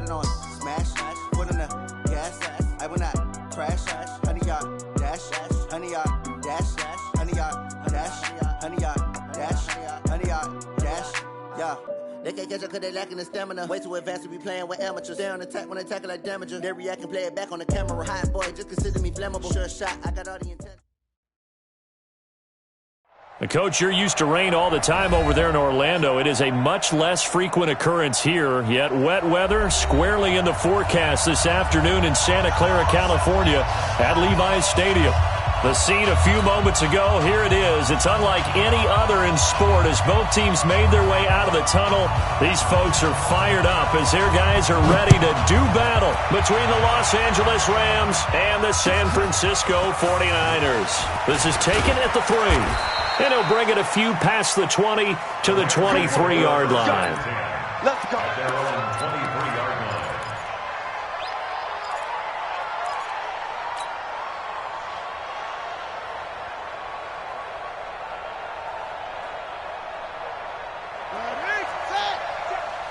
it on smash, foot on the gas, I will not crash, honey yard, dash, honey yard, dash, honey yard, dash, honey yard, dash, honey yard, dash, yeah. They can't catch up cause they lacking the stamina. Way too advanced to be playing with amateurs. Stay on attack when they tackle like damager. They react and play it back on the camera. Hot boy, just consider me flammable. Sure shot, I got all the intent. The coach, you're used to rain all the time over there in Orlando. It is a much less frequent occurrence here, yet wet weather squarely in the forecast this afternoon in Santa Clara, California at Levi's Stadium. The scene a few moments ago, here it is. It's unlike any other in sport as both teams made their way out of the tunnel. These folks are fired up as their guys are ready to do battle between the Los Angeles Rams and the San Francisco 49ers. This is taken at the 3. And he'll bring it a few past the 20 to the 23-yard line. Let's go. They're on the 23-yard line.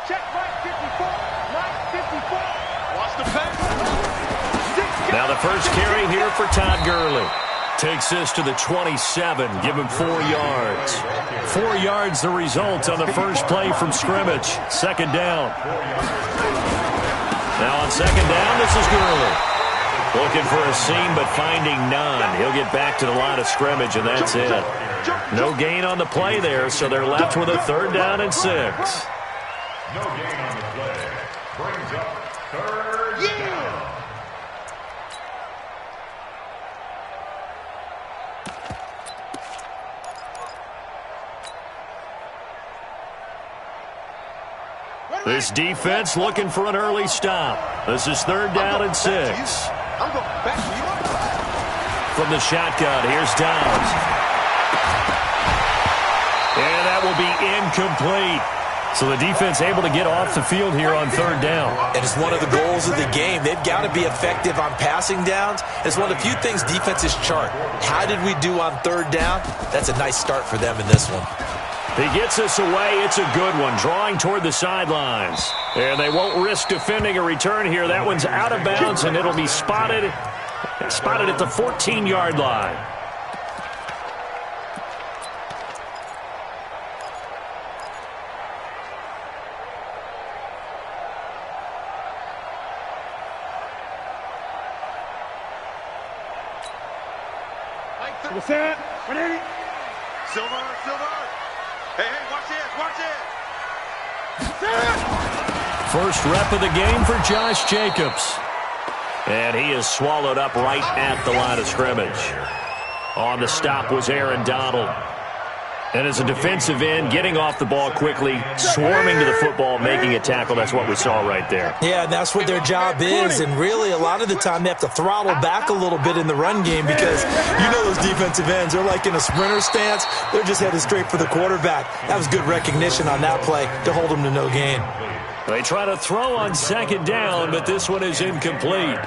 Check right 54. Right 54. Watch the pass. Now the first carry here for Todd Gurley. Takes this to the 27, give him 4 yards. 4 yards the result on the first play from scrimmage. Second down. Now on second down, this is Gurley. Looking for a seam, but finding none. He'll get back to the line of scrimmage, and that's it. No gain on the play there, so they're left with a 3rd down and 6. No gain on the play. Brings up 3rd down. This defense looking for an early stop. This is 3rd down and 6. I'm going back to you. From the shotgun, here's Downs. And that will be incomplete. So the defense able to get off the field here on 3rd down. And it's one of the goals of the game. They've got to be effective on passing downs. It's one of the few things defenses chart. How did we do on 3rd down? That's a nice start for them in this one. He gets us away. It's a good one. Drawing toward the sidelines. And they won't risk defending a return here. That one's out of bounds, and it'll be spotted at the 14-yard line. Silver. Hey, watch this. First rep of the game for Josh Jacobs. And he is swallowed up right at the line of scrimmage. On the stop was Aaron Donald. And as a defensive end, getting off the ball quickly, swarming to the football, making a tackle. That's what we saw right there. Yeah, that's what their job is. And really, a lot of the time, they have to throttle back a little bit in the run game because you know those defensive ends, they're like in a sprinter stance. They're just headed straight for the quarterback. That was good recognition on that play to hold them to no gain. They try to throw on second down, but this one is incomplete.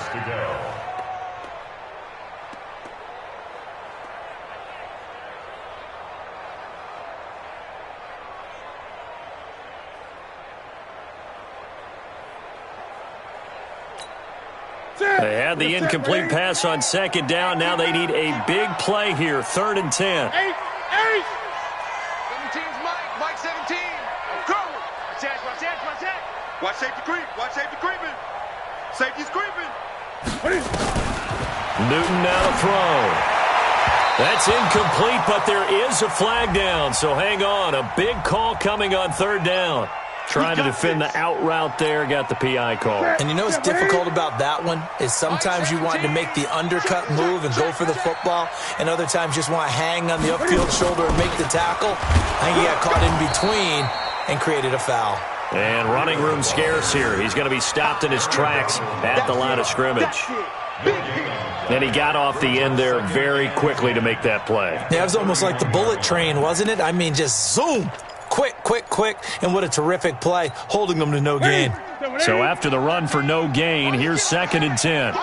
They had the incomplete pass on second down. Now they need a big play here. 3rd and 10. 17's Mike 17. Go. Watch that. Watch safety creeping. Safety's creeping. Newton now to throw. That's incomplete, but there is a flag down. So hang on. A big call coming on 3rd down. Trying to defend the out route there, got the PI call. And you know what's difficult about that one is sometimes you want to make the undercut move and go for the football, and other times just want to hang on the upfield shoulder and make the tackle. I think he got caught in between and created a foul. And running room scarce here. He's going to be stopped in his tracks at the line of scrimmage. And he got off the end there very quickly to make that play. Yeah, it was almost like the bullet train, wasn't it? I mean, just zoom. Quick, and what a terrific play, holding them to no gain. So after the run for no gain, here's 2nd and 10.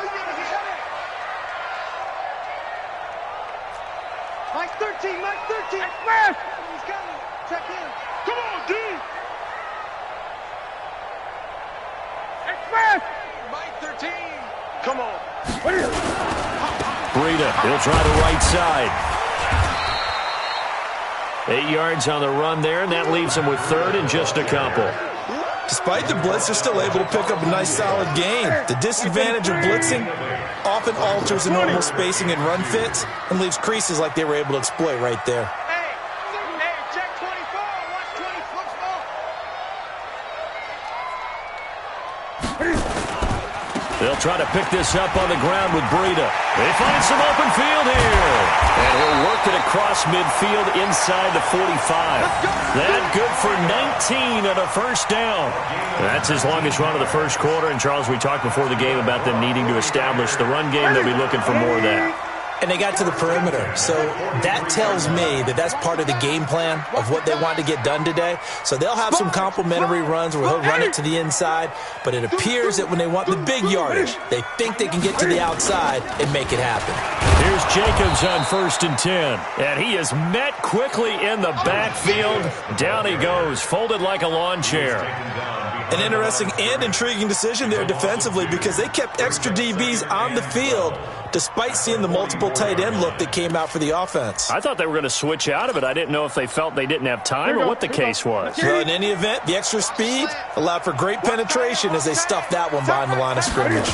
Mike 13. Express. He's coming. Check in. Come on, D. Mike 13. Come on. Breida, he'll try the right side. 8 yards on the run there, and that leaves him with third and just a couple. Despite the blitz, they're still able to pick up a nice, solid gain. The disadvantage of blitzing often alters the normal spacing and run fits and leaves creases like they were able to exploit right there. Hey, check 24. Watch 20 football. They'll try to pick this up on the ground with Breida. They find some open field here. And he'll work it across midfield inside the 45. That good for 19 and a first down. That's his longest run of the first quarter. And, Charles, we talked before the game about them needing to establish the run game. They'll be looking for more of that. And they got to the perimeter. So that tells me that that's part of the game plan of what they want to get done today. So they'll have some complementary runs where he'll run it to the inside. But it appears that when they want the big yardage, they think they can get to the outside and make it happen. Here's Jacobs on 1st and 10. And he is met quickly in the backfield. Down he goes, folded like a lawn chair. An interesting and intriguing decision there defensively because they kept extra DBs on the field despite seeing the multiple tight end look that came out for the offense. I thought they were going to switch out of it. I didn't know if they felt they didn't have time or what the case was. Well, in any event, the extra speed allowed for great penetration as they stuffed that one behind the line of scrimmage.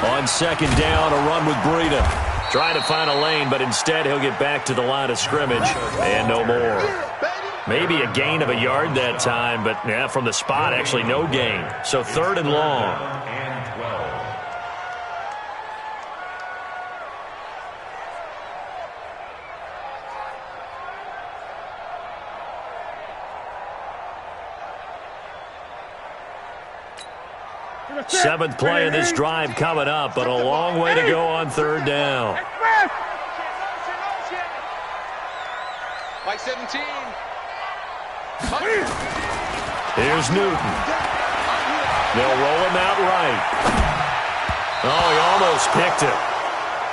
On 2nd down, a run with Breida. Trying to find a lane, but instead he'll get back to the line of scrimmage and no more. Maybe a gain of a yard that time, but yeah, from the spot, actually no gain. So 3rd and long. Seventh play of this drive coming up, but a long way to go on 3rd down. Mike 17. Here's Newton. They'll roll him out right. Oh, he almost picked it.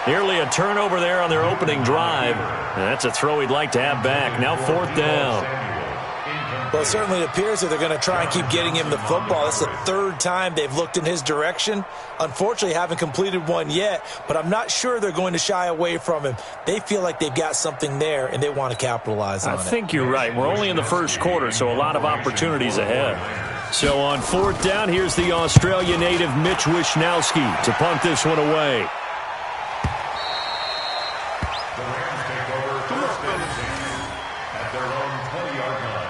Nearly a turnover there on their opening drive. That's a throw he'd like to have back. Now 4th down. Well, it certainly appears that they're going to try and keep getting him the football. It's the 3rd time they've looked in his direction. Unfortunately, haven't completed one yet, but I'm not sure they're going to shy away from him. They feel like they've got something there, and they want to capitalize on it. I think you're right. We're only in the first quarter, so a lot of opportunities ahead. So on 4th down, here's the Australia native Mitch Wishnowski to punt this one away. The Rams take over 1st and 10 at their own 20-yard line.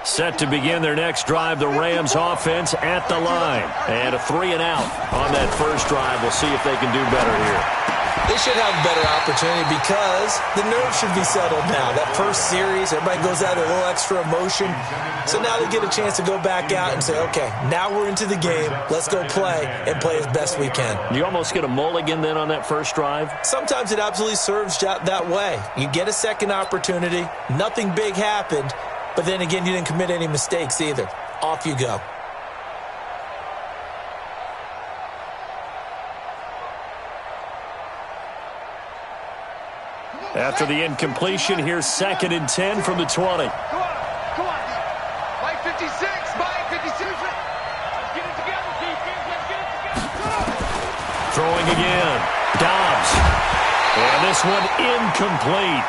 Set to begin their next drive, the Rams offense at the line. And a 3 and out on that first drive. We'll see if they can do better here. They should have a better opportunity because the nerves should be settled now. That first series, everybody goes out with a little extra emotion. So now they get a chance to go back out and say, okay, now we're into the game. Let's go play and play as best we can. You almost get a mulligan then on that first drive? Sometimes it absolutely serves that way. You get a second opportunity. Nothing big happened. But then again, you didn't commit any mistakes either. Off you go. After the incompletion, here's 2nd and 10 from the 20. Come on. Mike 56. Mike 56. Let's get it together, defense. Let's get it together. Throwing again. Dobbs. And this one incomplete.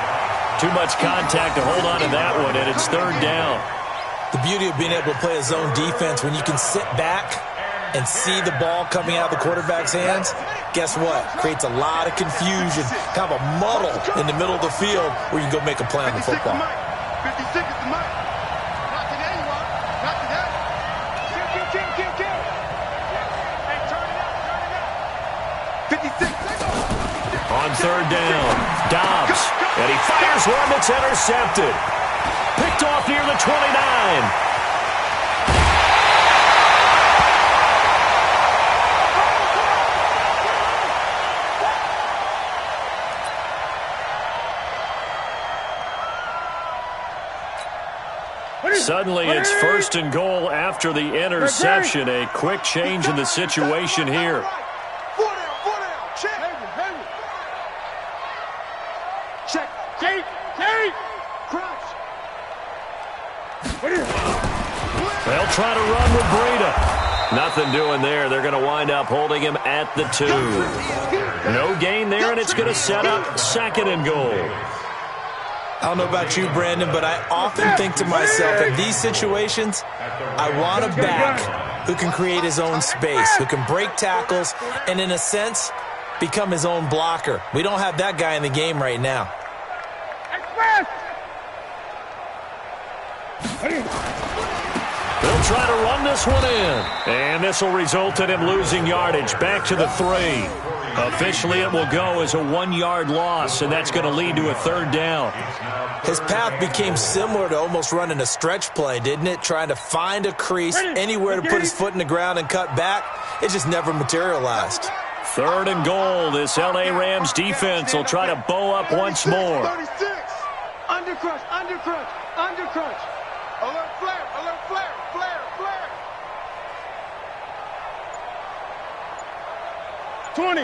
Too much contact to hold on to that one, and it's 3rd down. The beauty of being able to play a zone defense when you can sit back and see the ball coming out of the quarterback's hands, guess what? Creates a lot of confusion, kind of a muddle in the middle of the field where you can go make a play on the football. 56 is the Mike. Not today, you are. Not today. Kill. Hey, turn it out. 56. On 3rd down, Dobbs. And he fires one that's intercepted. Picked off near the 29. suddenly it's 1st and goal after the interception. A quick change in the situation here. Check. Check. Crouch. They'll try to run with Breida. Nothing doing there. They're going to wind up holding him at the 2. No gain there, and it's going to set up 2nd and goal. I don't know about you, Brandon, but I often think to myself, in these situations, I want a back who can create his own space, who can break tackles, and in a sense, become his own blocker. We don't have that guy in the game right now. They'll try to run this one in. And this will result in him losing yardage. Back to the 3. Officially, it will go as a 1-yard loss, and that's going to lead to a 3rd down. His path became similar to almost running a stretch play, didn't it? Trying to find a crease, anywhere to put his foot in the ground and cut back. It just never materialized. 3rd and goal. This L.A. Rams defense will try to bow up once more. 36. Undercrunch. Alert flare. 20.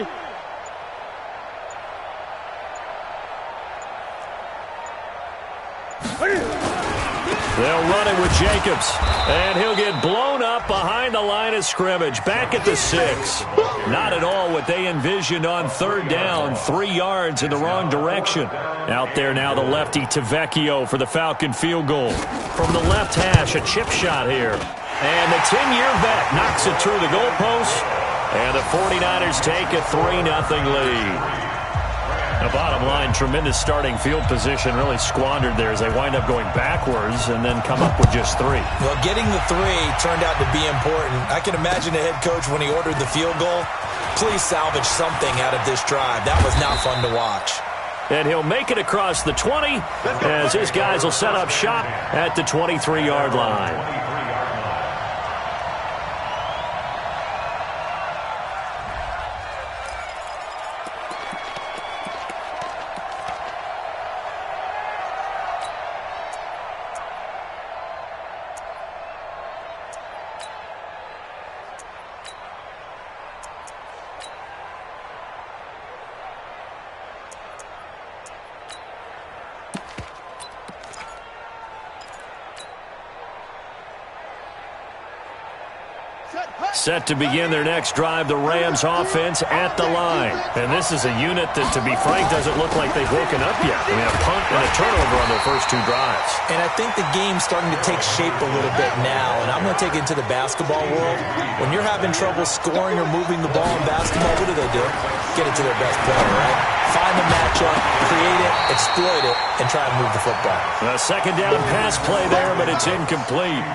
They'll run it with Jacobs, and he'll get blown up behind the line of scrimmage. Back at the 6. Not at all what they envisioned on 3rd down. 3 yards in the wrong direction. Out there now, the lefty Tavecchio for the Falcon field goal. From the left hash, a chip shot here. And the 10-year vet knocks it through the goalpost. And the 49ers take a 3-0 lead. The bottom line, tremendous starting field position, really squandered there as they wind up going backwards and then come up with just 3. Well, getting the 3 turned out to be important. I can imagine the head coach when he ordered the field goal. Please salvage something out of this drive. That was not fun to watch. And he'll make it across the 20 as his guys will set up shop at the 23-yard line. Set to begin their next drive, the Rams offense at the line. And this is a unit that, to be frank, doesn't look like they've woken up yet. I mean, a punt and a turnover on their first 2 drives. And I think the game's starting to take shape a little bit now. And I'm going to take it to the basketball world. When you're having trouble scoring or moving the ball in basketball, what do? Get it to their best player, right? Find the matchup, create it, exploit it, and try and move the football. A 2nd down pass play there, but it's incomplete.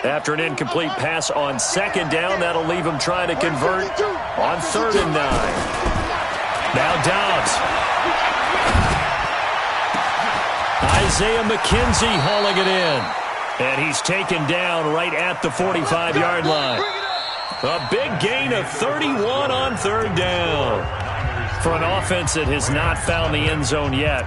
After an incomplete pass on 2nd down, that'll leave him trying to convert on 3rd and 9. Now Dobbs. Isaiah McKenzie hauling it in. And he's taken down right at the 45-yard line. A big gain of 31 on 3rd down. For an offense that has not found the end zone yet,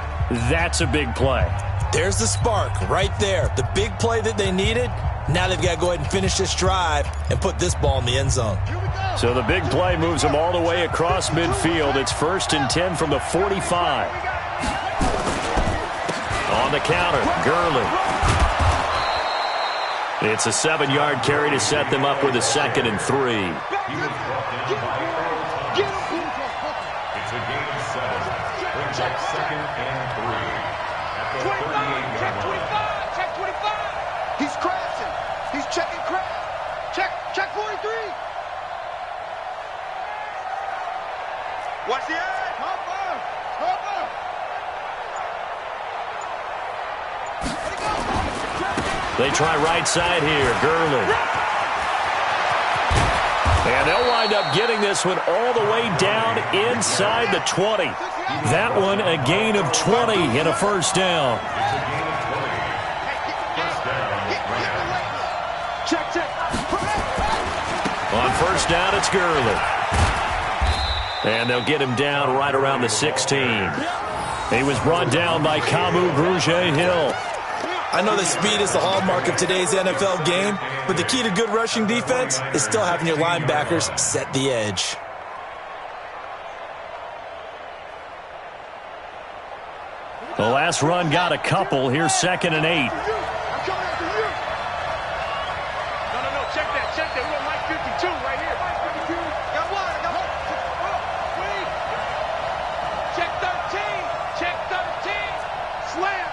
that's a big play. There's the spark right there. The big play that they needed. Now they've got to go ahead and finish this drive and put this ball in the end zone. So the big play moves them all the way across midfield. It's 1st and 10 from the 45. On the counter, Gurley. It's a 7-yard carry to set them up with a 2nd and 3. It's a gain of 7. Brings up 2nd and 3. At the 38-yard line. Check 25. He's crashing. He's checking crash. Check 43. Watch the edge. Hop up. They try right side here, Gurley. And they'll wind up getting this one all the way down inside the 20. That one a gain of 20 and a 1st down. Check. On 1st down, it's Gurley. And they'll get him down right around the 16. He was brought down by Kamu Grugier-Hill. I know that speed is the hallmark of today's NFL game, but the key to good rushing defense is still having your linebackers set the edge. The last run got a couple. Here's 2nd and 8. Check that. We're on Mike 52 right here. Mike 52. Got one. I got one. Wait. Check 13. Check 13. Slam.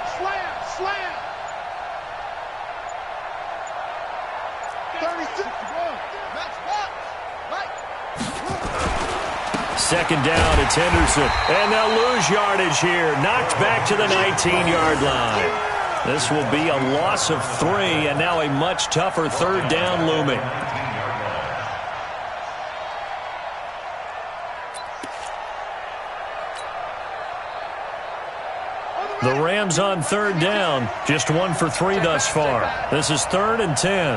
36. Match box. Right. 2nd down, it's Henderson. And they'll lose yardage here. Knocked back to the 19-yard line. This will be a loss of 3, and now a much tougher 3rd down looming. The Rams on 3rd down, just 1 for 3 thus far. This is 3rd and 10.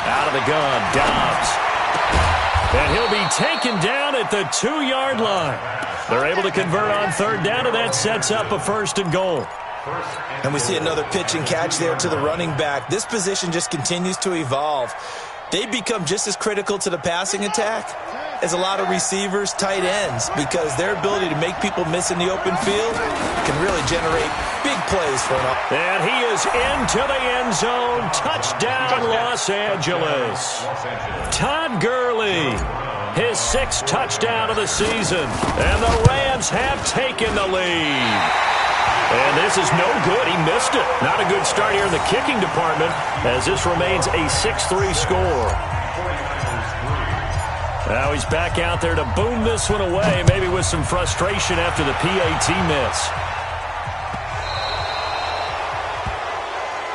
Out of the gun, Dobbs. And he'll be taken down at the 2-yard line. They're able to convert on 3rd down, and that sets up a 1st and goal. And we see another pitch and catch there to the running back. This position just continues to evolve. They become just as critical to the passing attack as a lot of receivers, tight ends, because their ability to make people miss in the open field can really generate big plays for them. And he is into the end zone. Touchdown, Los Angeles. Todd Gurley, his 6th touchdown of the season. And the Rams have taken the lead. And this is no good. He missed it. Not a good start here in the kicking department, as this remains a 6-3 score. Now he's back out there to boom this one away, maybe with some frustration after the PAT miss.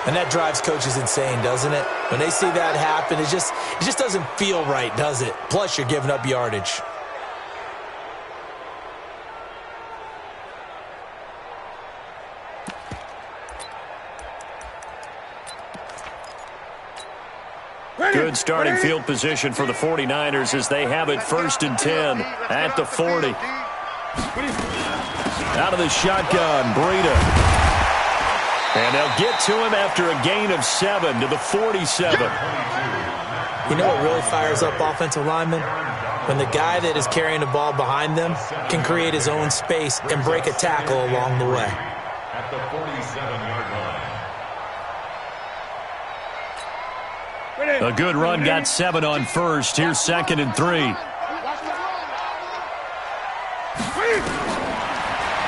And that drives coaches insane, doesn't it? When they see that happen, it just doesn't feel right, does it? Plus, you're giving up yardage. Good starting field position for the 49ers as they have it 1st and 10 at the 40. Out of the shotgun, Breida. And they'll get to him after a gain of 7 to the 47. You know what really fires up offensive linemen? When the guy that is carrying the ball behind them can create his own space and break a tackle along the way. At the 47-yard line. A good run, got 7 on 1st. Here's 2nd and 3.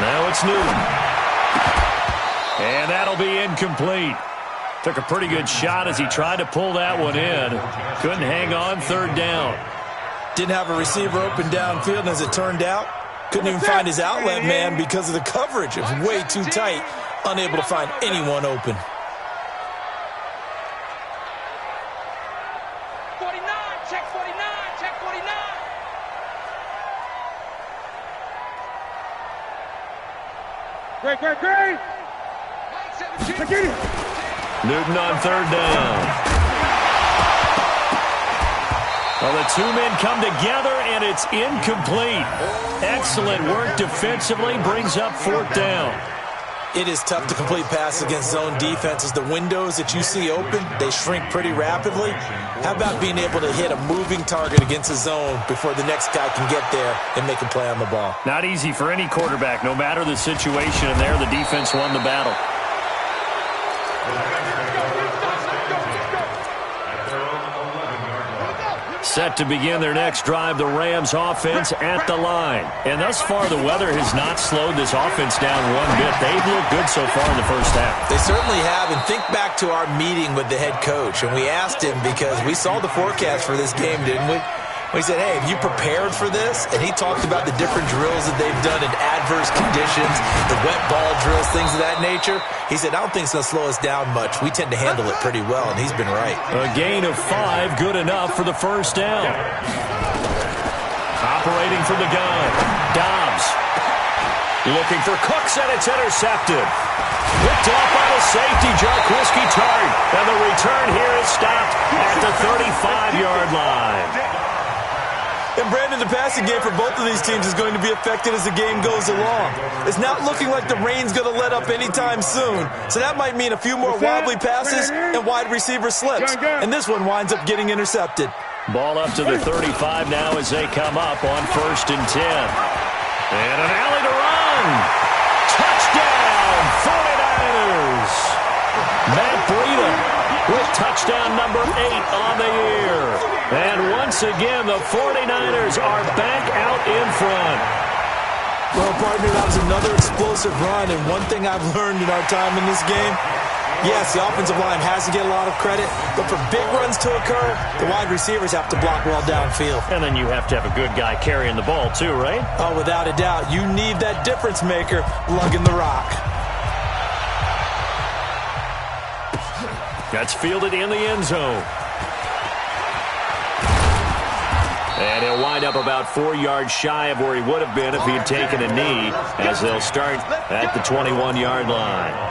Now it's Newton. And that'll be incomplete. Took a pretty good shot as he tried to pull that one in. Couldn't hang on 3rd down. Didn't have a receiver open downfield, and as it turned out, couldn't even find his outlet man because of the coverage. It was way too tight, unable to find anyone open. 49, check 49, check 49. Great. Newton on 3rd down. Well, the 2 men come together, and it's incomplete. Excellent work defensively, brings up 4th down. It is tough to complete passes against zone defenses. The windows that you see open, they shrink pretty rapidly. How about being able to hit a moving target against a zone before the next guy can get there and make a play on the ball? Not easy for any quarterback, no matter the situation, and there the defense won the battle. Set to begin their next drive, the Rams offense at the line. And thus far, the weather has not slowed this offense down one bit. They've looked good so far in the first half. They certainly have. And think back to our meeting with the head coach. And we asked him, because we saw the forecast for this game, didn't we? We said, hey, have you prepared for this? And he talked about the different drills that they've done in adverse conditions, the wet ball drills, things of that nature. He said, I don't think it's going to slow us down much. We tend to handle it pretty well, and he's been right. A gain of 5, good enough for the 1st down. Operating from the gun, Dobbs. Looking for Cooks, and it's intercepted. Picked off by the safety, Jarquiski Tart. And the return here is stopped at the 35-yard line. And Brandon, the passing game for both of these teams is going to be affected as the game goes along. It's not looking like the rain's going to let up anytime soon. So that might mean a few more wobbly passes and wide receiver slips. And this one winds up getting intercepted. Ball up to the 35 now as they come up on 1st and 10. And an alley to run. Touchdown, 49ers. Matt Breida with touchdown number 8 on the year. And once again, the 49ers are back out in front. Well, partner, that was another explosive run. And one thing I've learned in our time in this game, yes, the offensive line has to get a lot of credit, but for big runs to occur, the wide receivers have to block well downfield. And then you have to have a good guy carrying the ball too, right? Oh, without a doubt. You need that difference maker lugging the rock. That's fielded in the end zone. And he'll wind up about 4 yards shy of where he would have been if he had taken a knee, as they'll start at the 21-yard line.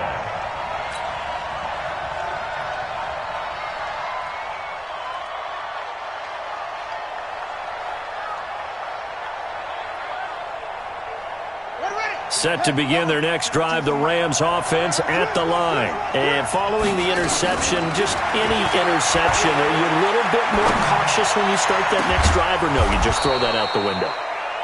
Set to begin their next drive, the Rams offense at the line. And following the interception, just any interception, are you a little bit more cautious when you start that next drive, or no, you just throw that out the window?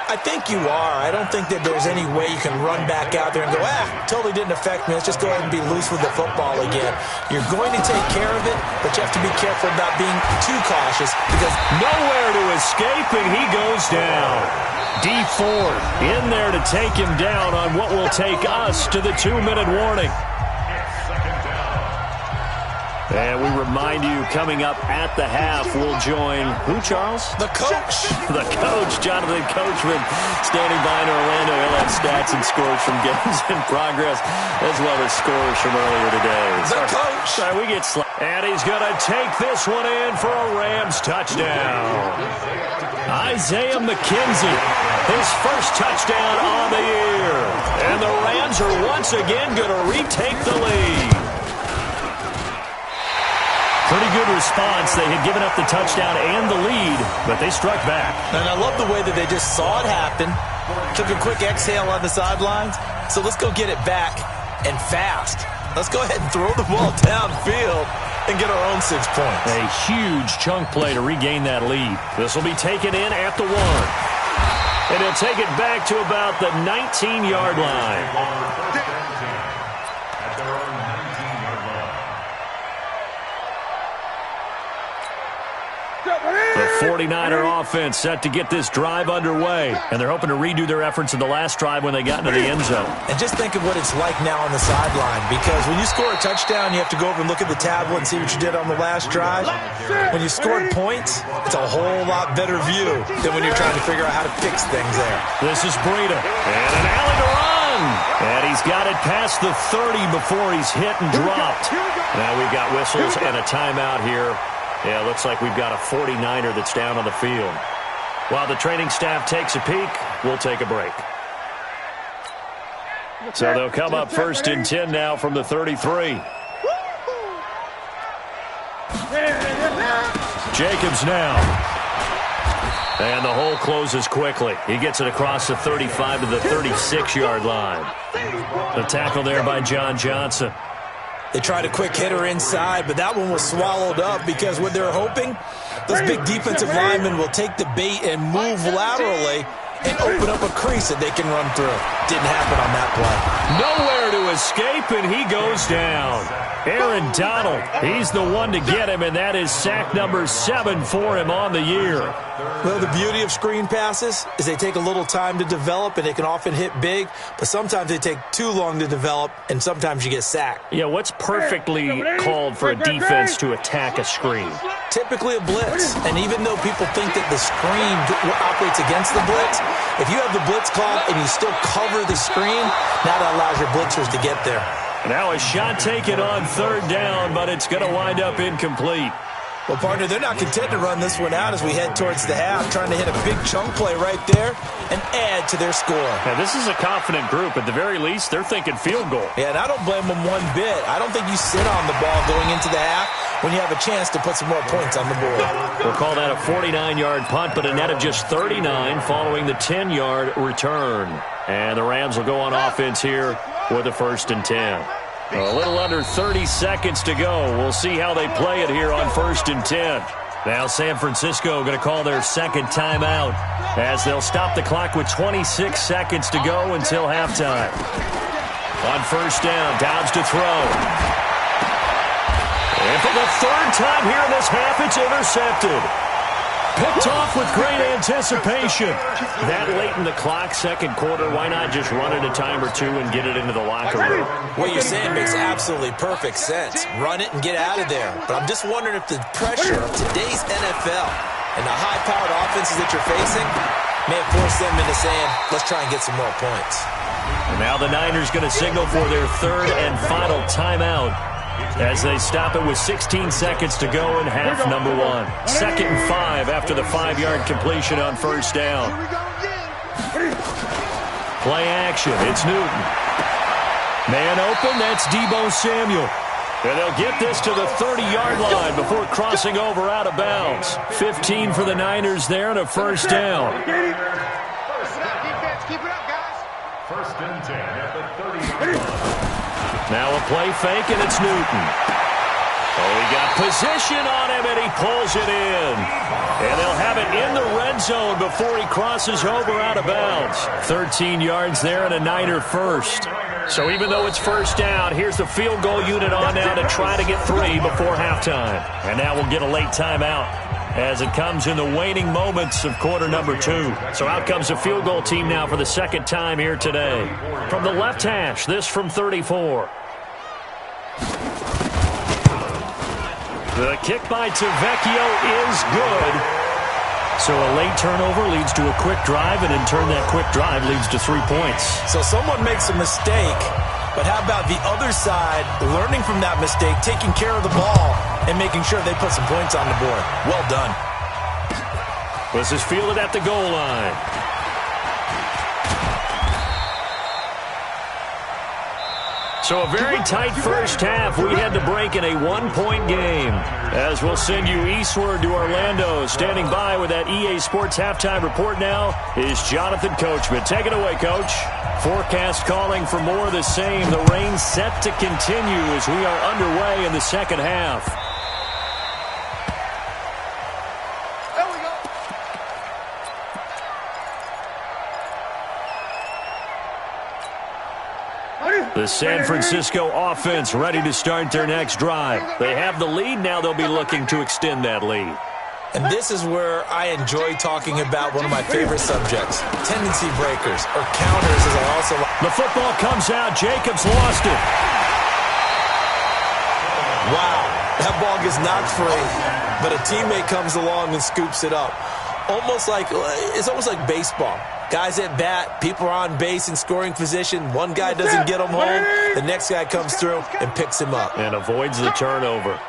I think you are. I don't think that there's any way you can run back out there and go, totally didn't affect me. Let's just go ahead and be loose with the football again. You're going to take care of it, but you have to be careful about being too cautious because nowhere to escape, and he goes down. D Ford in there to take him down on what will take us to the 2-minute warning. And we remind you, coming up at the half, we'll join who, Charles? The coach. The coach, Jonathan Coachman, standing by in Orlando. He'll have stats and scores from games in progress, as well as scores from earlier today. The coach. Sorry, we get and he's going to take this one in for a Rams touchdown. Isaiah McKenzie, his first touchdown on the year. And the Rams are once again going to retake the lead. Pretty good response. They had given up the touchdown and the lead, but they struck back. And I love the way that they just saw it happen, took a quick exhale on the sidelines. So let's go get it back and fast. Let's go ahead and throw the ball downfield and get our own 6 points. A huge chunk play to regain that lead. This will be taken in at the 1. And he'll take it back to about the 19-yard line. The 49er offense set to get this drive underway, and they're hoping to redo their efforts in the last drive when they got into the end zone. And just think of what it's like now on the sideline, because when you score a touchdown, you have to go over and look at the tablet and see what you did on the last drive. When you scored points, it's a whole lot better view than when you're trying to figure out how to fix things there. This is Breida, and an alley to run. And he's got it past the 30 before he's hit and dropped. Now we've got whistles and a timeout here. Yeah, looks like we've got a 49er that's down on the field. While the training staff takes a peek, we'll take a break. So they'll come up 1st and 10 now from the 33. Jacobs now. And the hole closes quickly. He gets it across the 35 to the 36-yard line. The tackle there by John Johnson. They tried a quick hitter inside, but that one was swallowed up because what they're hoping, those big defensive linemen will take the bait and move laterally and open up a crease that they can run through. Didn't happen on that play. Nowhere to escape, and he goes down. Aaron Donald, he's the one to get him, and that is sack number 7 for him on the year. Well, the beauty of screen passes is they take a little time to develop, and they can often hit big, but sometimes they take too long to develop, and sometimes you get sacked. Yeah, what's perfectly called for a defense to attack a screen? Typically a blitz, and even though people think that the screen operates against the blitz, if you have the blitz called and you still cover the screen, now that allows your blitzers to get there. Now a shot taken on 3rd down, but it's going to wind up incomplete. Well, partner, they're not content to run this one out as we head towards the half, trying to hit a big chunk play right there and add to their score. Yeah, this is a confident group. At the very least, they're thinking field goal. Yeah, and I don't blame them one bit. I don't think you sit on the ball going into the half when you have a chance to put some more points on the board. We'll call that a 49-yard punt, but a net of just 39 following the 10-yard return. And the Rams will go on offense here with a 1st and 10. A little under 30 seconds to go. We'll see how they play it here on 1st and 10. Now San Francisco going to call their second timeout as they'll stop the clock with 26 seconds to go until halftime. On 1st down, Dobbs to throw. And for the 3rd time here in this half, it's intercepted. Picked off with great anticipation. That late in the clock, 2nd quarter, why not just run it a time or two and get it into the locker room? What you're saying makes absolutely perfect sense. Run it and get out of there. But I'm just wondering if the pressure of today's NFL and the high-powered offenses that you're facing may have forced them into saying, let's try and get some more points. And now the Niners going to signal for their 3rd and final timeout as they stop it with 16 seconds to go in half number 1. 2nd and 5 after the 5-yard completion on 1st down. Play action. It's Newton. Man open. That's Deebo Samuel. And they'll get this to the 30-yard line before crossing over out of bounds. 15 for the Niners there and a 1st down. Keep it up, guys. 1st and 10 at the 30-yard line. Now a play fake, and it's Newton. Oh, he got position on him, and he pulls it in. And they'll have it in the red zone before he crosses over out of bounds. 13 yards there and a Niner 1st. So even though it's 1st down, here's the field goal unit on now to try to get 3 before halftime. And now we'll get a late timeout as it comes in the waning moments of quarter number 2. So out comes the field goal team now for the 2nd time here today. From the left hash, this from 34. The kick by Tavecchio is good. So a late turnover leads to a quick drive, and in turn that quick drive leads to 3 points. So someone makes a mistake, but how about the other side learning from that mistake, taking care of the ball, and making sure they put some points on the board? Well done. This is fielded at the goal line. So a very tight 1st half. We had to break in a 1-point game. As we'll send you eastward to Orlando. Standing by with that EA Sports halftime report now is Jonathan Coachman. Take it away, Coach. Forecast calling for more of the same. The rain set to continue as we are underway in the 2nd half. There we go. The San Francisco offense ready to start their next drive. They have the lead. Now they'll be looking to extend that lead. And this is where I enjoy talking about one of my favorite subjects, tendency breakers, or counters, as I also like. The football comes out. Jacobs lost it. Wow, that ball gets knocked free, but a teammate comes along and scoops it up. It's almost like baseball. Guys at bat, people are on base in scoring position. One guy doesn't get him home. The next guy comes through and picks him up. And avoids the turnover.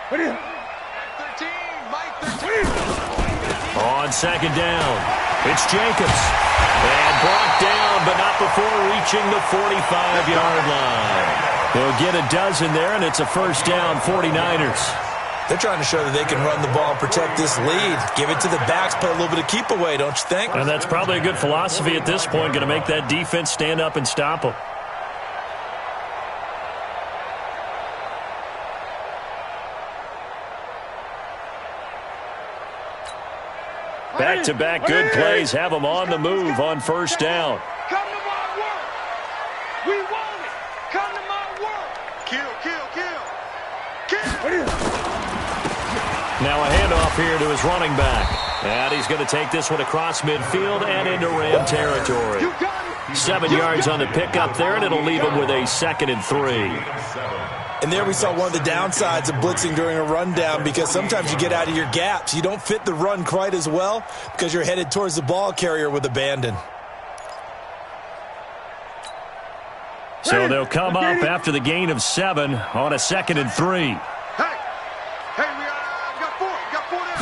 13, Mike 13. On 2nd down, it's Jacobs. And brought down, but not before reaching the 45-yard line. They'll get a dozen there, and it's a 1st down, 49ers. They're trying to show that they can run the ball and protect this lead. Give it to the backs, play a little bit of keep away, don't you think? And that's probably a good philosophy at this point, going to make that defense stand up and stop them. Back-to-back good plays have them on the move on 1st down. Come to my work. We want it. Come to my work. Kill. Now a handoff here to his running back. And he's going to take this one across midfield and into Ram territory. 7 yards on the pickup there, and it'll leave him with a 2nd and 3. And there we saw one of the downsides of blitzing during a rundown, because sometimes you get out of your gaps. You don't fit the run quite as well because you're headed towards the ball carrier with abandon. So they'll come up after the gain of 7 on a 2nd and 3. Hey, we got 4. We got 4 down.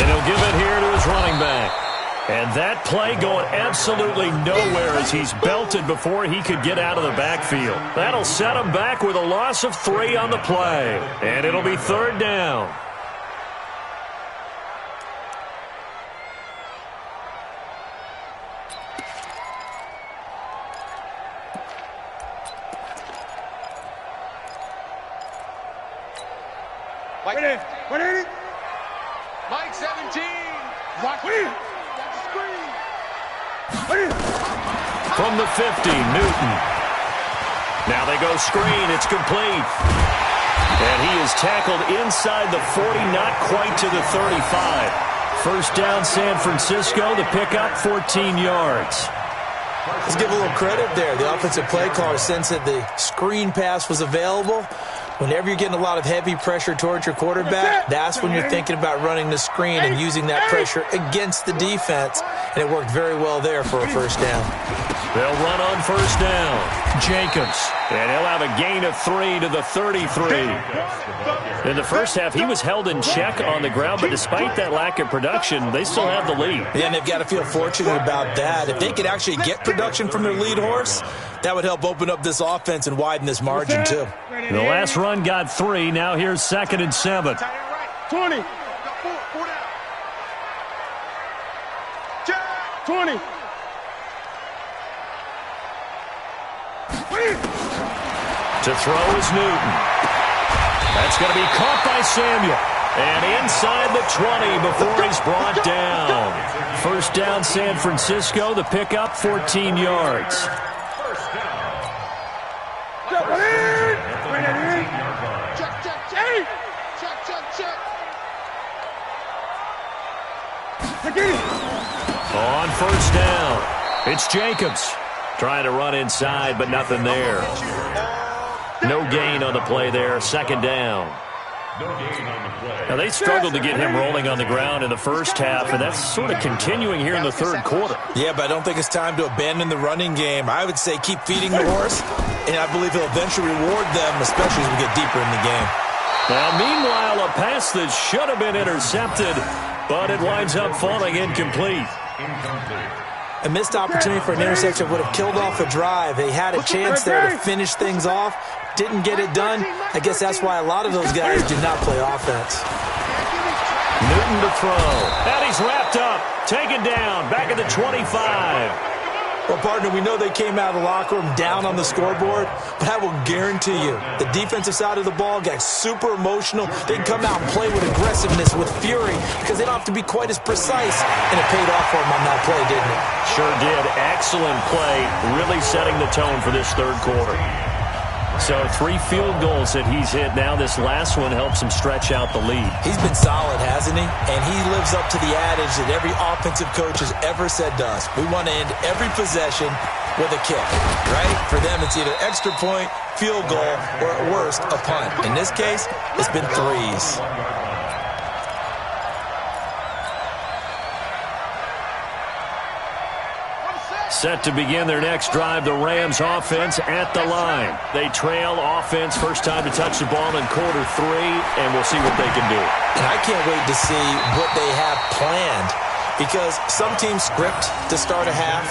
And he'll give it here to his running back. And that play going absolutely nowhere as he's belted before he could get out of the backfield. That'll set him back with a loss of 3 on the play. And it'll be 3rd down. What is it? Mike 17. Rock it. From the 50, Newton. Now they go screen. It's complete. And he is tackled inside the 40, not quite to the 35. 1st down, San Francisco. The pickup, 14 yards. Let's give a little credit there. The offensive play caller sensed that the screen pass was available. Whenever you're getting a lot of heavy pressure towards your quarterback, that's when you're thinking about running the screen and using that pressure against the defense. And it worked very well there for a 1st down. They'll run on 1st down. Jacobs. And he'll have a gain of 3 to the 33. In the first half, he was held in check on the ground, but despite that lack of production, they still have the lead. Yeah, and they've got to feel fortunate about that. If they could actually get production from their lead horse, that would help open up this offense and widen this margin, too. The last run got 3. Now here's 2nd and 7. 20. Got 4 down. 20. To throw is Newton. That's going to be caught by Samuel. And inside the 20 before he's brought down. 1st down, San Francisco. The pickup, 14 yards. On 1st down, it's Jacobs. Trying to run inside, but nothing there. No gain on the play there. 2nd down. Now, they struggled to get him rolling on the ground in the first half, and that's sort of continuing here in the 3rd quarter. Yeah, but I don't think it's time to abandon the running game. I would say keep feeding the horse, and I believe he'll eventually reward them, especially as we get deeper in the game. Now, meanwhile, a pass that should have been intercepted, but it winds up falling incomplete. A missed opportunity for an interception would have killed off a drive. They had a chance there to finish things off. Didn't get it done. I guess that's why a lot of those guys do not play offense. Newton to throw. And he's wrapped up. Taken down. Back at the 25. Well, partner, we know they came out of the locker room down on the scoreboard, but I will guarantee you the defensive side of the ball got super emotional. They can come out and play with aggressiveness, with fury, because they don't have to be quite as precise, and it paid off for them on that play, didn't it? Sure did. Excellent play, really setting the tone for this 3rd quarter. So 3 field goals that he's hit now. This last one helps him stretch out the lead. He's been solid, hasn't he? And he lives up to the adage that every offensive coach has ever said to us. We want to end every possession with a kick, right? For them, it's either extra point, field goal, or at worst, a punt. In this case, it's been 3s. Set to begin their next drive, the Rams offense at the line. They trail offense, first time to touch the ball in quarter 3, and we'll see what they can do. And I can't wait to see what they have planned, because some teams script to start a half.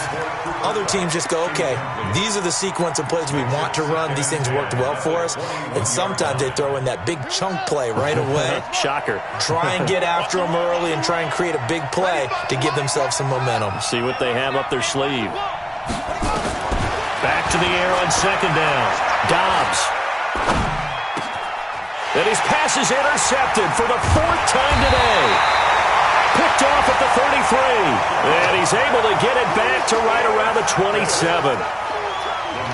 Other teams just go, okay, these are the sequence of plays we want to run. These things worked well for us. And sometimes they throw in that big chunk play right away. Shocker. Try and get after them early and try and create a big play to give themselves some momentum. See what they have up their sleeve. Back to the air on 2nd down. Dobbs. And his pass is intercepted for the 4th time today. Picked off at the 33. And he's able to get it back to right around the 27.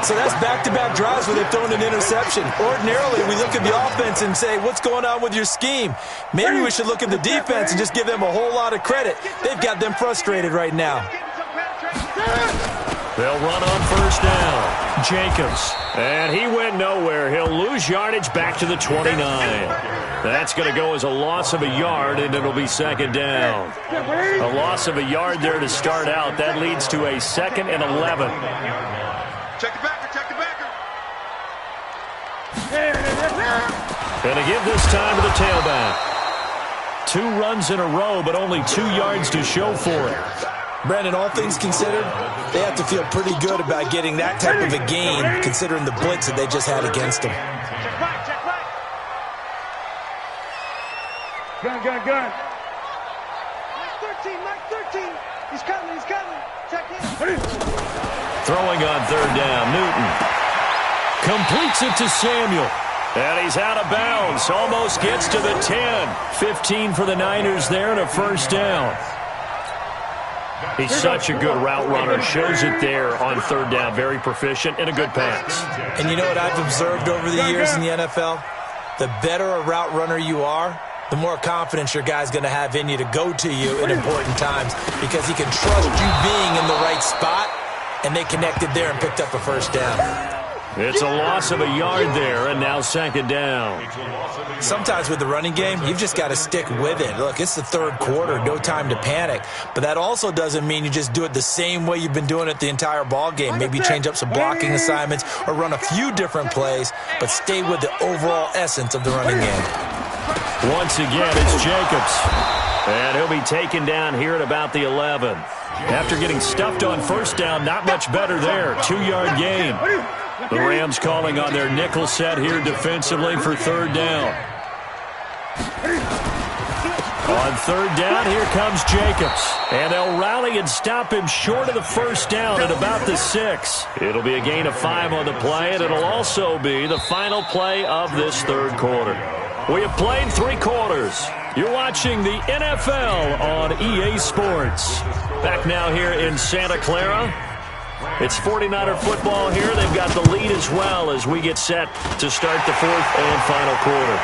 So that's back-to-back drives where they've thrown an interception. Ordinarily, we look at the offense and say, what's going on with your scheme? Maybe we should look at the defense and just give them a whole lot of credit. They've got them frustrated right now. They'll run on 1st down. Jacobs. And he went nowhere. He'll lose yardage back to the 29. That's going to go as a loss of a yard, and it'll be 2nd down. A loss of a yard there to start out. That leads to a 2nd and 11. And to give this time to the tailback. 2 runs in a row, but only 2 yards to show for it. Brandon, all things considered, they have to feel pretty good about getting that type of a gain, considering the blitz that they just had against them. Check right. Gun. Mike 13. He's coming. Check in. Throwing on 3rd down, Newton. Completes it to Samuel. And he's out of bounds. Almost gets to the 10. 15 for the Niners there and a 1st down. He's such a good route runner. Shows it there on 3rd down. Very proficient and a good pass. And you know what I've observed over the years in the NFL? The better a route runner you are, the more confidence your guy's going to have in you to go to you in important times because he can trust you being in the right spot, and they connected there and picked up a 1st down. It's a loss of a yard there, and now 2nd down. Sometimes with the running game, you've just got to stick with it. Look, it's the 3rd quarter, no time to panic. But that also doesn't mean you just do it the same way you've been doing it the entire ball game. Maybe change up some blocking assignments or run a few different plays, but stay with the overall essence of the running game. Once again, it's Jacobs. And he'll be taken down here at about the 11. After getting stuffed on 1st down, not much better there. 2-yard gain. The Rams calling on their nickel set here defensively for 3rd down. On 3rd down, here comes Jacobs. And they'll rally and stop him short of the 1st down at about the 6. It'll be a gain of 5 on the play, and it'll also be the final play of this 3rd quarter. We have played 3 quarters. You're watching the NFL on EA Sports. Back now here in Santa Clara. It's 49er football here. They've got the lead as well as we get set to start the 4th and final quarter.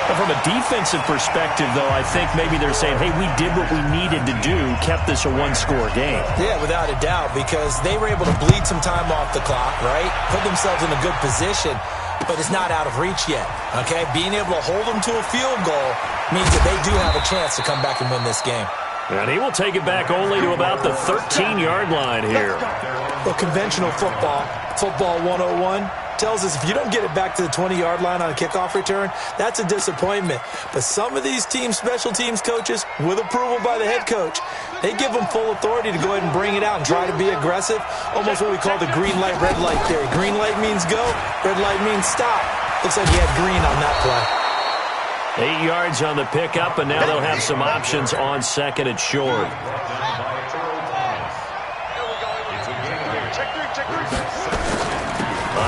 But from a defensive perspective, though, I think maybe they're saying, hey, we did what we needed to do, kept this a 1-score game. Yeah, without a doubt, because they were able to bleed some time off the clock, right? Put themselves in a good position, but it's not out of reach yet, okay? Being able to hold them to a field goal means that they do have a chance to come back and win this game. And he will take it back only to about the 13-yard line here. Well, conventional football 101, tells us if you don't get it back to the 20-yard line on a kickoff return, that's a disappointment. But some of these teams, special teams coaches, with approval by the head coach, they give them full authority to go ahead and bring it out and try to be aggressive, almost what we call the green light, red light theory. Green light means go, red light means stop. Looks like he had green on that play. 8 yards on the pickup, and now they'll have some options on 2nd and short.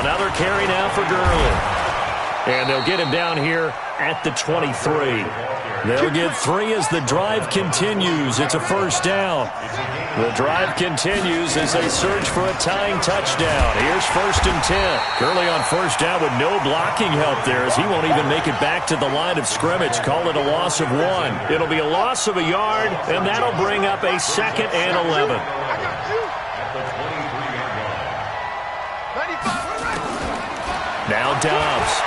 Another carry now for Gurley. And they'll get him down here at the 23. They'll get 3 as the drive continues. It's a 1st down. The drive continues as they search for a tying touchdown. Here's 1st and 10. Gurley on 1st down with no blocking help there as he won't even make it back to the line of scrimmage. Call it a loss of 1. It'll be a loss of a yard, and that'll bring up a 2nd and 11. Now Dobbs.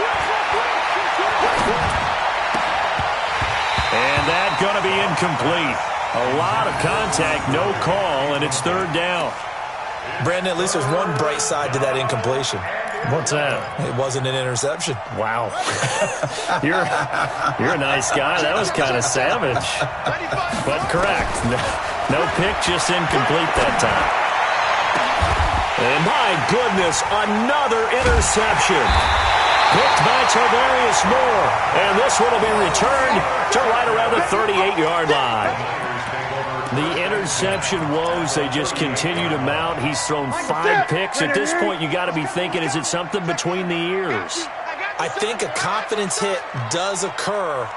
And that's going to be incomplete. A lot of contact, no call, and it's 3rd down. Brandon, at least there's one bright side to that incompletion. What's that? It wasn't an interception. Wow. You're a nice guy. That was kind of savage. But correct. No pick, just incomplete that time. And my goodness, another interception. Picked by Tavarius Moore. And this one will be returned to right around the 38-yard line. The interception woes, they just continue to mount. He's thrown 5 picks. At this point, you got to be thinking, is it something between the ears? I think a confidence hit does occur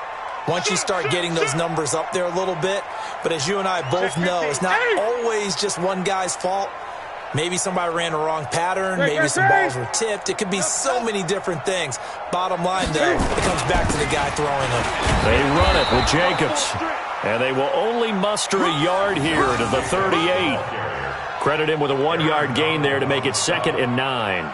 once you start getting those numbers up there a little bit. But as you and I both know, it's not always just one guy's fault. Maybe somebody ran the wrong pattern. Maybe some balls were tipped. It could be so many different things. Bottom line, though, it comes back to the guy throwing them. They run it with Jacobs. And they will only muster a yard here to the 38. Credit him with a 1-yard gain there to make it 2nd and 9.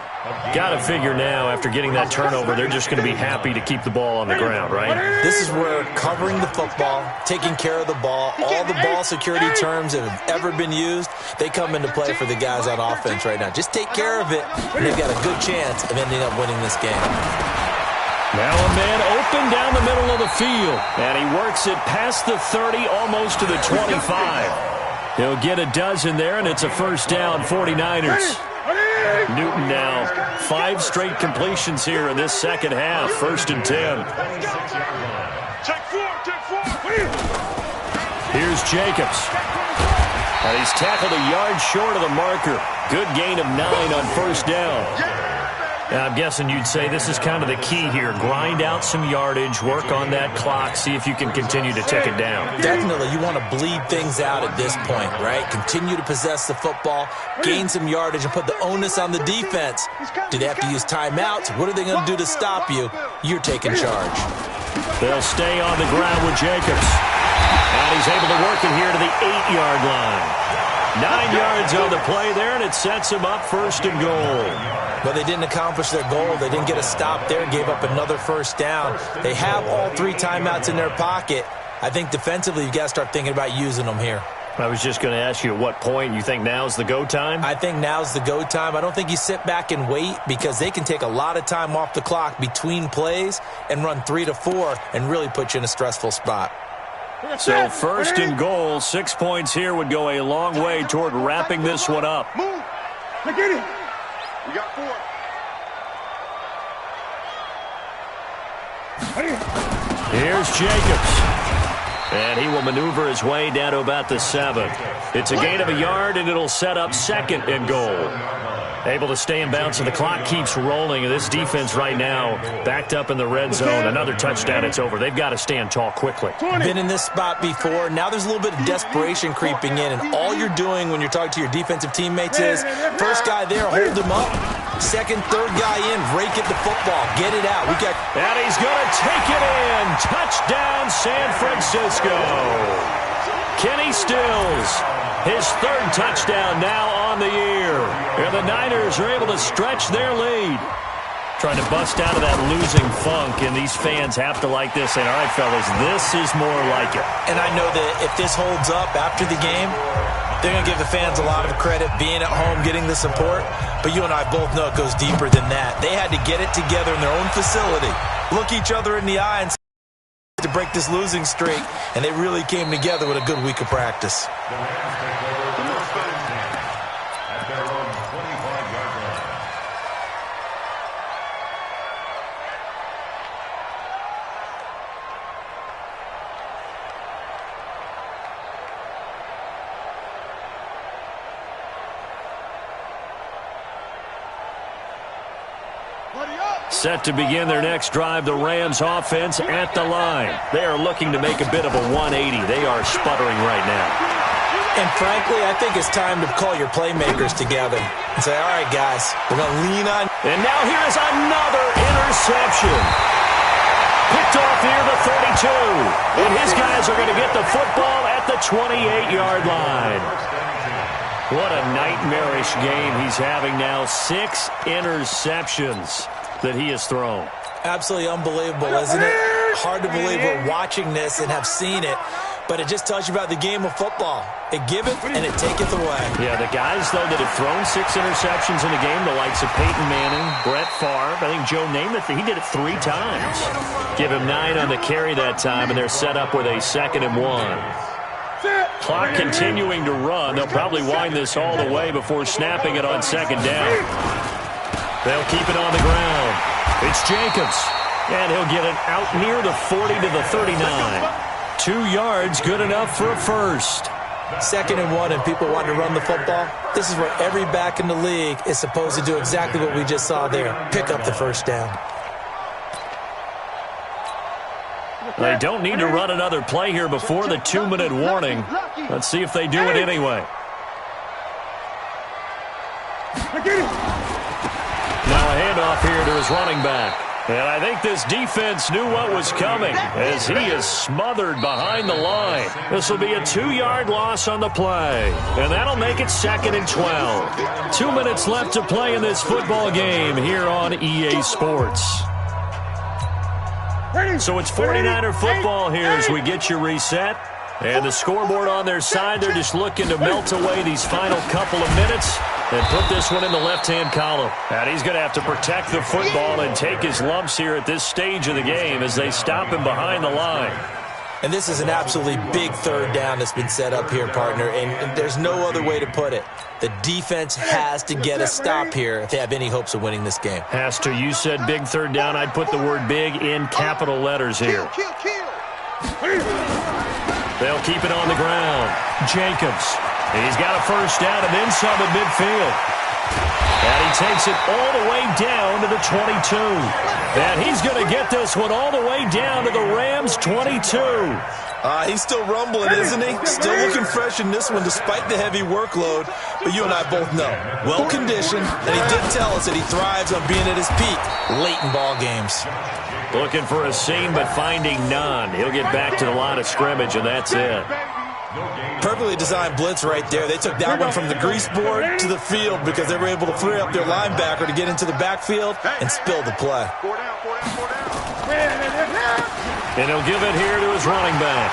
Got to figure now, after getting that turnover, they're just going to be happy to keep the ball on the ground, right? This is where covering the football, taking care of the ball, all the ball security terms that have ever been used, they come into play for the guys on offense right now. Just take care of it, and they've got a good chance of ending up winning this game. Now a man open down the middle of the field. And he works it past the 30, almost to the 25. He'll get a dozen there, and it's a first down, 49ers. Newton now 5 straight completions here in this second half. 1st and 10. Here's Jacobs. And he's tackled a yard short of the marker. Good gain of 9 on 1st down. I'm guessing you'd say this is kind of the key here. Grind out some yardage, work on that clock, see if you can continue to tick it down. Definitely. You want to bleed things out at this point, right? Continue to possess the football, gain some yardage, and put the onus on the defense. Do they have to use timeouts? What are they going to do to stop you? You're taking charge. They'll stay on the ground with Jacobs. And he's able to work it here to the 8-yard line. 9 yards on the play there, and it sets him up 1st and goal. But they didn't accomplish their goal. They didn't get a stop there, gave up another 1st down. They have all 3 timeouts in their pocket. I think defensively you've got to start thinking about using them here. I was just going to ask you at what point you think now's the go time? I think now's the go time. I don't think you sit back and wait because they can take a lot of time off the clock between plays and run 3 to 4 and really put you in a stressful spot. So 1st and goal, 6 points here would go a long way toward wrapping this one up. Move. Look at it. We got 4. Here's Jacobs. And he will maneuver his way down to about the 7. It's a gain of a yard, and it'll set up 2nd and goal. Able to stay in bounds, and the clock keeps rolling. This defense right now backed up in the red zone. Another touchdown, it's over. They've got to stand tall quickly. Been in this spot before. Now there's a little bit of desperation creeping in, and all you're doing when you're talking to your defensive teammates is first guy there, hold him up. Second, third guy in, rake at the football. Get it out. And he's going to take it in. Touchdown, San Francisco. Kenny Stills, his 3rd touchdown now on the year. And the Niners are able to stretch their lead. Trying to bust out of that losing funk, and these fans have to like this. And all right, fellas, this is more like it. And I know that if this holds up after the game, they're going to give the fans a lot of credit being at home, getting the support. But you and I both know it goes deeper than that. They had to get it together in their own facility, look each other in the eye, and to break this losing streak, and they really came together with a good week of practice. Set to begin their next drive, the Rams offense at the line. They are looking to make a bit of a 180. They are sputtering right now. And frankly, I think it's time to call your playmakers together and say, all right, guys, we're going to lean on. And now here is another interception. Picked off near the 32. And his guys are going to get the football at the 28-yard line. What a nightmarish game he's having now. 6 interceptions that he has thrown. Absolutely unbelievable, isn't it? Hard to believe we're watching this and have seen it, but it just tells you about the game of football. It giveth and it taketh away. Yeah, the guys, though, that have thrown 6 interceptions in a game, the likes of Peyton Manning, Brett Favre, I think Joe Namath, he did it 3 times. Give him 9 on the carry that time, and they're set up with a 2nd and 1. Clock continuing to run. They'll probably wind this all the way before snapping it on 2nd down. They'll keep it on the ground. It's Jacobs. And he'll get it out near the 40 to the 39. 2 yards, good enough for a first. 2nd and 1, and people want to run the football. This is where every back in the league is supposed to do exactly what we just saw there. Pick up the first down. They don't need to run another play here before the 2-minute warning. Let's see if they do it anyway. Now a handoff here to his running back. And I think this defense knew what was coming as he is smothered behind the line. This will be a 2-yard loss on the play. And that'll make it 2nd and 12. 2 minutes left to play in this football game here on EA Sports. So it's 49er football here as we get you reset. And the scoreboard on their side, they're just looking to melt away these final couple of minutes and put this one in the left-hand column. And he's going to have to protect the football and take his lumps here at this stage of the game as they stop him behind the line. And this is an absolutely big third down that's been set up here, partner, and there's no other way to put it. The defense has to get a stop here if they have any hopes of winning this game. Has to. You said big third down. I'd put the word big in capital letters here. They'll keep it on the ground. Jacobs. He's got a first down and then some at midfield. And he takes it all the way down to the 22. And he's going to get this one all the way down to the Rams' 22. He's still rumbling, isn't he? Still looking fresh in this one despite the heavy workload. But you and I both know, well-conditioned, and he did tell us that he thrives on being at his peak late in ball games. Looking for a seam, but finding none. He'll get back to the line of scrimmage, and that's it. Perfectly designed blitz right there. They took that one from the grease board to the field because they were able to free up their linebacker to get into the backfield and spill the play. And he'll give it here to his running back.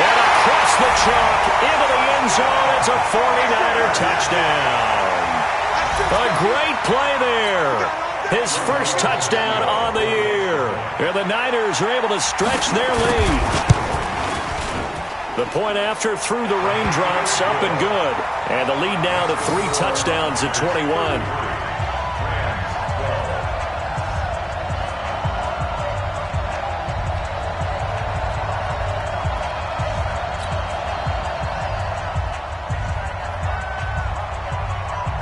And across the chalk into the end zone. It's a 49er touchdown. A great play there. His first touchdown on the year. And the Niners are able to stretch their lead. The point after through the raindrops, up and good. And the lead now to 3 touchdowns at 21.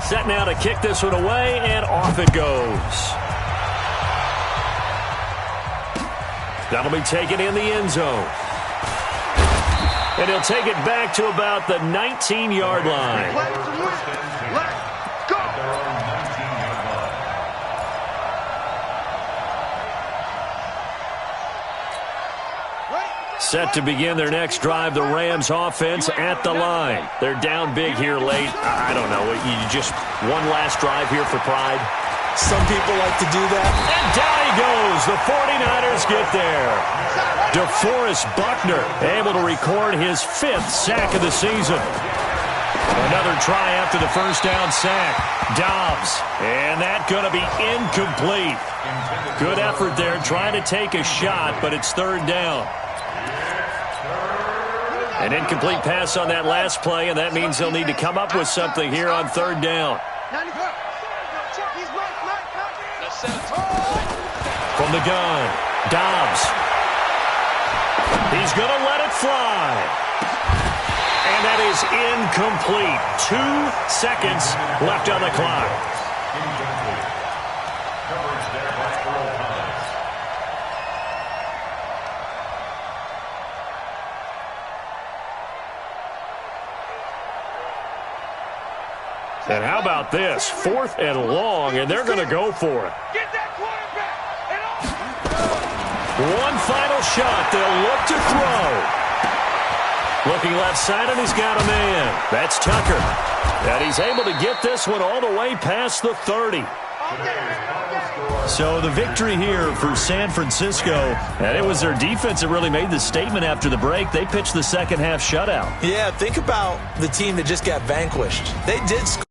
Set now to kick this one away, and off it goes. That'll be taken in the end zone. And he'll take it back to about the 19-yard line. Let's go. Set to begin their next drive, the Rams offense at the line. They're down big here late. I don't know. You just one last drive here for pride. Some people like to do that. And down he goes. The 49ers get there. DeForest Buckner able to record his 5th sack of the season. Another try after the first down sack. Dobbs. And that going to be incomplete. Good effort there trying to take a shot, but it's third down. An incomplete pass on that last play, and that means they'll need to come up with something here on third down. From the gun, Dobbs. He's going to let it fly. And that is incomplete. 2 seconds left on the clock. And how about this? 4th and long, and they're going to go for it. Get that quarterback. One final shot. They'll look to throw. Looking left side, and he's got a man. That's Tucker. And he's able to get this one all the way past the 30. So the victory here for San Francisco, and it was their defense that really made the statement after the break. They pitched the second half shutout. Yeah, think about the team that just got vanquished. They did score.